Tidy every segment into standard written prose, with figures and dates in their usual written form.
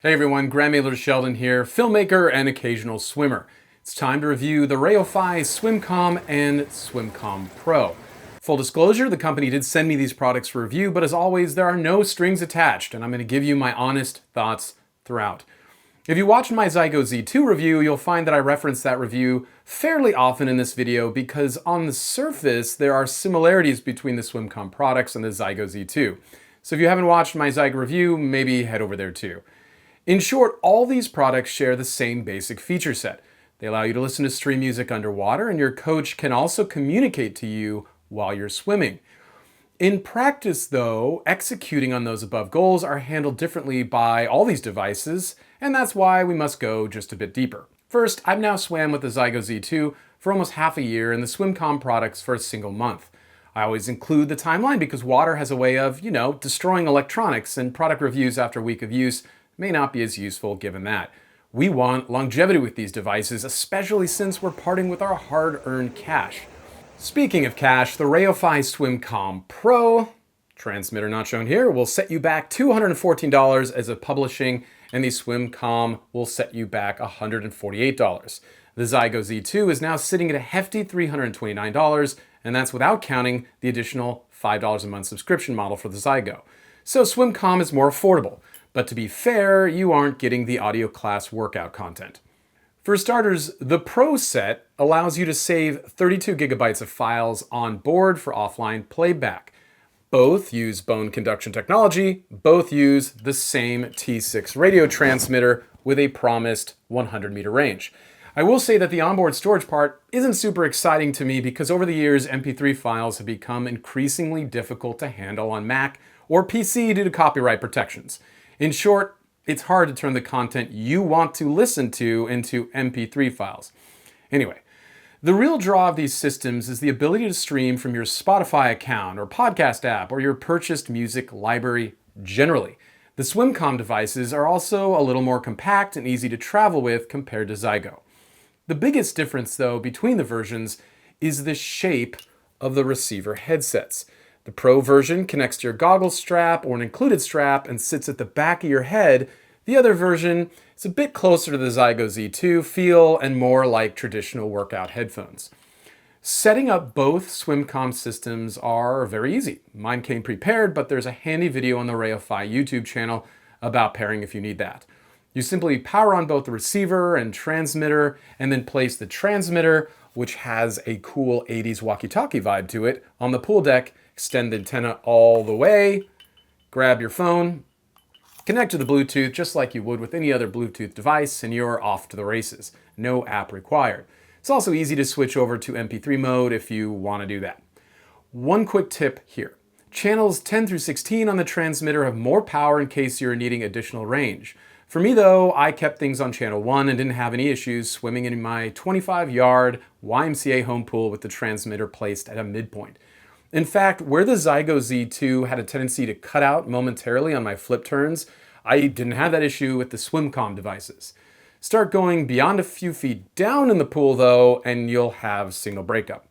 Hey everyone, Graham Sheldon here, filmmaker and occasional swimmer. It's time to review the Rayofi SwimmComm and SwimmComm Pro. Full disclosure, the company did send me these products for review, but as always, there are no strings attached, and I'm going to give you my honest thoughts throughout. If you watched my Zygo Z2 review, you'll find that I reference that review fairly often in this video because on the surface, there are similarities between the SwimmComm products and the Zygo Z2. So if you haven't watched my Zygo review, maybe head over there too. In short, all these products share the same basic feature set. They allow you to listen to stream music underwater, and your coach can also communicate to you while you're swimming. In practice, though, executing on those above goals are handled differently by all these devices, and that's why we must go just a bit deeper. First, I've now swam with the Zygo Z2 for almost half a year and the SwimmComm products for a single month. I always include the timeline because water has a way of, destroying electronics, and product reviews after a week of use may not be as useful given that. We want longevity with these devices, especially since we're parting with our hard-earned cash. Speaking of cash, the Rayofi SwimmComm Pro, transmitter not shown here, will set you back $214 as a publishing, and the SwimmComm will set you back $148. The Zygo Z2 is now sitting at a hefty $329, and that's without counting the additional $5 a month subscription model for the Zygo. So SwimmComm is more affordable. But to be fair, you aren't getting the audio class workout content. For starters, the Pro set allows you to save 32 gigabytes of files on board for offline playback. Both use bone conduction technology, both use the same T6 radio transmitter with a promised 100-meter range. I will say that the onboard storage part isn't super exciting to me because over the years, MP3 files have become increasingly difficult to handle on Mac or PC due to copyright protections. In short, it's hard to turn the content you want to listen to into MP3 files. Anyway, the real draw of these systems is the ability to stream from your Spotify account or podcast app or your purchased music library generally. The SwimmComm devices are also a little more compact and easy to travel with compared to Zygo. The biggest difference, though, between the versions is the shape of the receiver headsets. The Pro version connects to your goggle strap or an included strap and sits at the back of your head. The other version is a bit closer to the Zygo Z2 feel and more like traditional workout headphones. Setting up both SwimmComm systems are very easy. Mine came prepared, but there's a handy video on the Rayofi YouTube channel about pairing if you need that. You simply power on both the receiver and transmitter and then place the transmitter, which has a cool 80s walkie-talkie vibe to it, on the pool deck. Extend the antenna all the way, grab your phone, connect to the Bluetooth just like you would with any other Bluetooth device, and you're off to the races. No app required. It's also easy to switch over to MP3 mode if you want to do that. One quick tip here. Channels 10 through 16 on the transmitter have more power in case you're needing additional range. For me though, I kept things on channel 1 and didn't have any issues swimming in my 25-yard YMCA home pool with the transmitter placed at a midpoint. In fact, where the Zygo Z2 had a tendency to cut out momentarily on my flip turns, I didn't have that issue with the SwimmComm devices. Start going beyond a few feet down in the pool though, and you'll have signal breakup.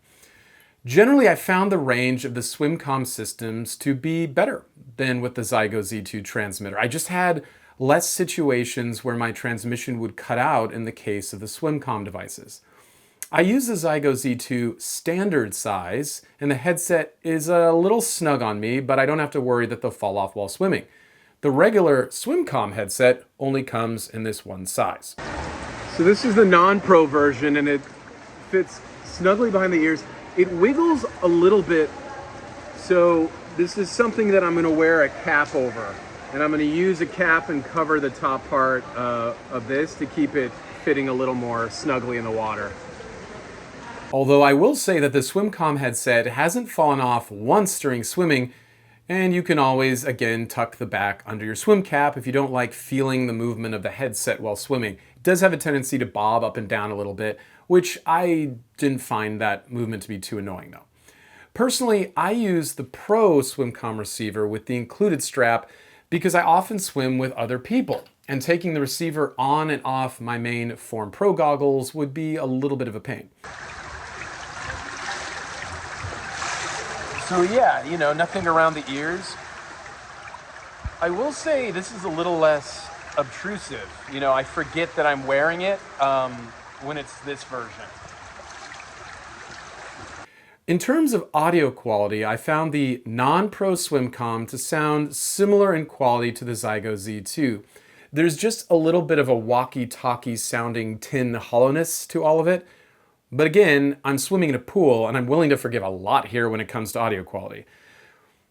Generally, I found the range of the SwimmComm systems to be better than with the Zygo Z2 transmitter. I just had less situations where my transmission would cut out in the case of the SwimmComm devices. I use the Zygo Z2 standard size, and the headset is a little snug on me, but I don't have to worry that they'll fall off while swimming. The regular SwimmComm headset only comes in this one size. So this is the non-pro version, and it fits snugly behind the ears. It wiggles a little bit, so this is something that I'm going to wear a cap over. And I'm going to use a cap and cover the top part of this to keep it fitting a little more snugly in the water. Although I will say that the SwimmComm headset hasn't fallen off once during swimming, and you can always, again, tuck the back under your swim cap if you don't like feeling the movement of the headset while swimming. It does have a tendency to bob up and down a little bit, which I didn't find that movement to be too annoying though. Personally, I use the Pro SwimmComm receiver with the included strap because I often swim with other people, and taking the receiver on and off my main Form Pro goggles would be a little bit of a pain. So yeah, nothing around the ears. I will say this is a little less obtrusive. You know, I forget that I'm wearing it when it's this version. In terms of audio quality, I found the non-Pro SwimmComm to sound similar in quality to the Zygo Z2. There's just a little bit of a walkie-talkie sounding tin hollowness to all of it. But again, I'm swimming in a pool and I'm willing to forgive a lot here when it comes to audio quality.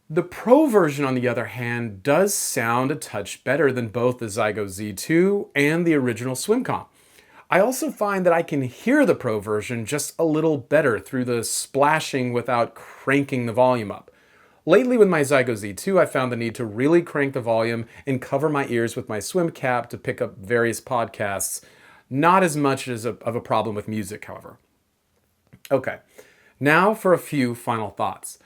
The Pro version, on the other hand, does sound a touch better than both the Zygo Z2 and the original SwimmComm. I also find that I can hear the Pro version just a little better through the splashing without cranking the volume up. Lately with my Zygo Z2, I found the need to really crank the volume and cover my ears with my swim cap to pick up various podcasts. Not as much of a problem with music, however. Okay, now for a few final thoughts.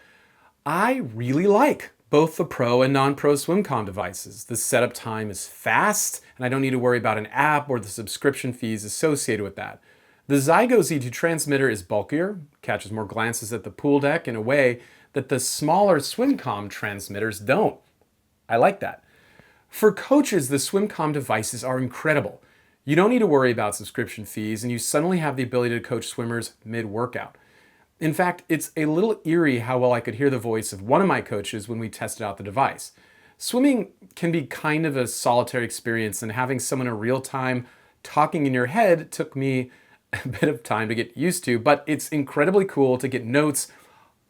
I really like both the Pro and non-Pro SwimmComm devices. The setup time is fast, and I don't need to worry about an app or the subscription fees associated with that. The Zygo Z2 transmitter is bulkier, catches more glances at the pool deck in a way that the smaller SwimmComm transmitters don't. I like that. For coaches, the SwimmComm devices are incredible. You don't need to worry about subscription fees, and you suddenly have the ability to coach swimmers mid-workout. In fact, it's a little eerie how well I could hear the voice of one of my coaches when we tested out the device. Swimming can be kind of a solitary experience, and having someone in real time talking in your head took me a bit of time to get used to, but it's incredibly cool to get notes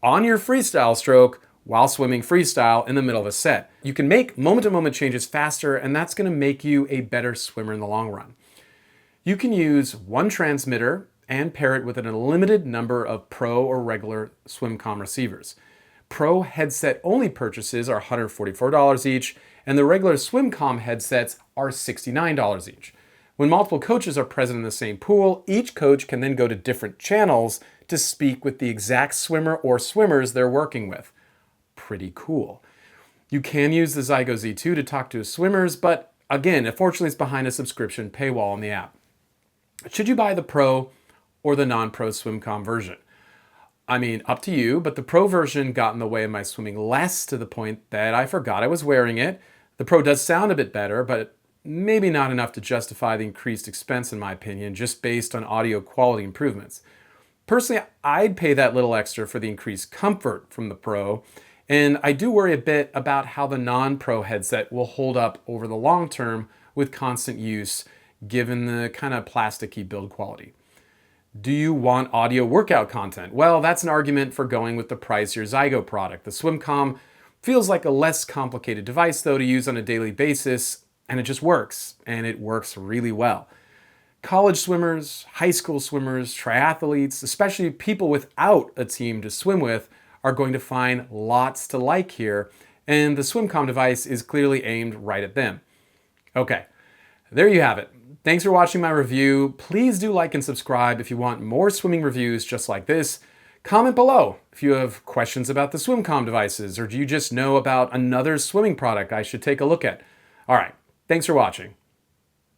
on your freestyle stroke while swimming freestyle in the middle of a set. You can make moment-to-moment changes faster, and that's going to make you a better swimmer in the long run. You can use one transmitter and pair it with an unlimited number of Pro or regular SwimmComm receivers. Pro headset-only purchases are $144 each, and the regular SwimmComm headsets are $69 each. When multiple coaches are present in the same pool, each coach can then go to different channels to speak with the exact swimmer or swimmers they're working with. Pretty cool. You can use the Zygo Z2 to talk to swimmers, but again, unfortunately it's behind a subscription paywall in the app. Should you buy the Pro or the non-Pro SwimmComm version? I mean, up to you, but the Pro version got in the way of my swimming less to the point that I forgot I was wearing it. The Pro does sound a bit better, but maybe not enough to justify the increased expense in my opinion, just based on audio quality improvements. Personally, I'd pay that little extra for the increased comfort from the Pro, and I do worry a bit about how the non-Pro headset will hold up over the long term with constant use, given the kind of plasticky build quality. Do you want audio workout content? Well, that's an argument for going with the pricier Zygo product. The SwimmComm feels like a less complicated device though to use on a daily basis, and it just works, and it works really well. College swimmers, high school swimmers, triathletes, especially people without a team to swim with, are going to find lots to like here, and the SwimmComm device is clearly aimed right at them. Okay, there you have it. Thanks for watching my review. Please do like and subscribe if you want more swimming reviews just like this. Comment below if you have questions about the SwimmComm devices, or do you just know about another swimming product I should take a look at. All right, thanks for watching.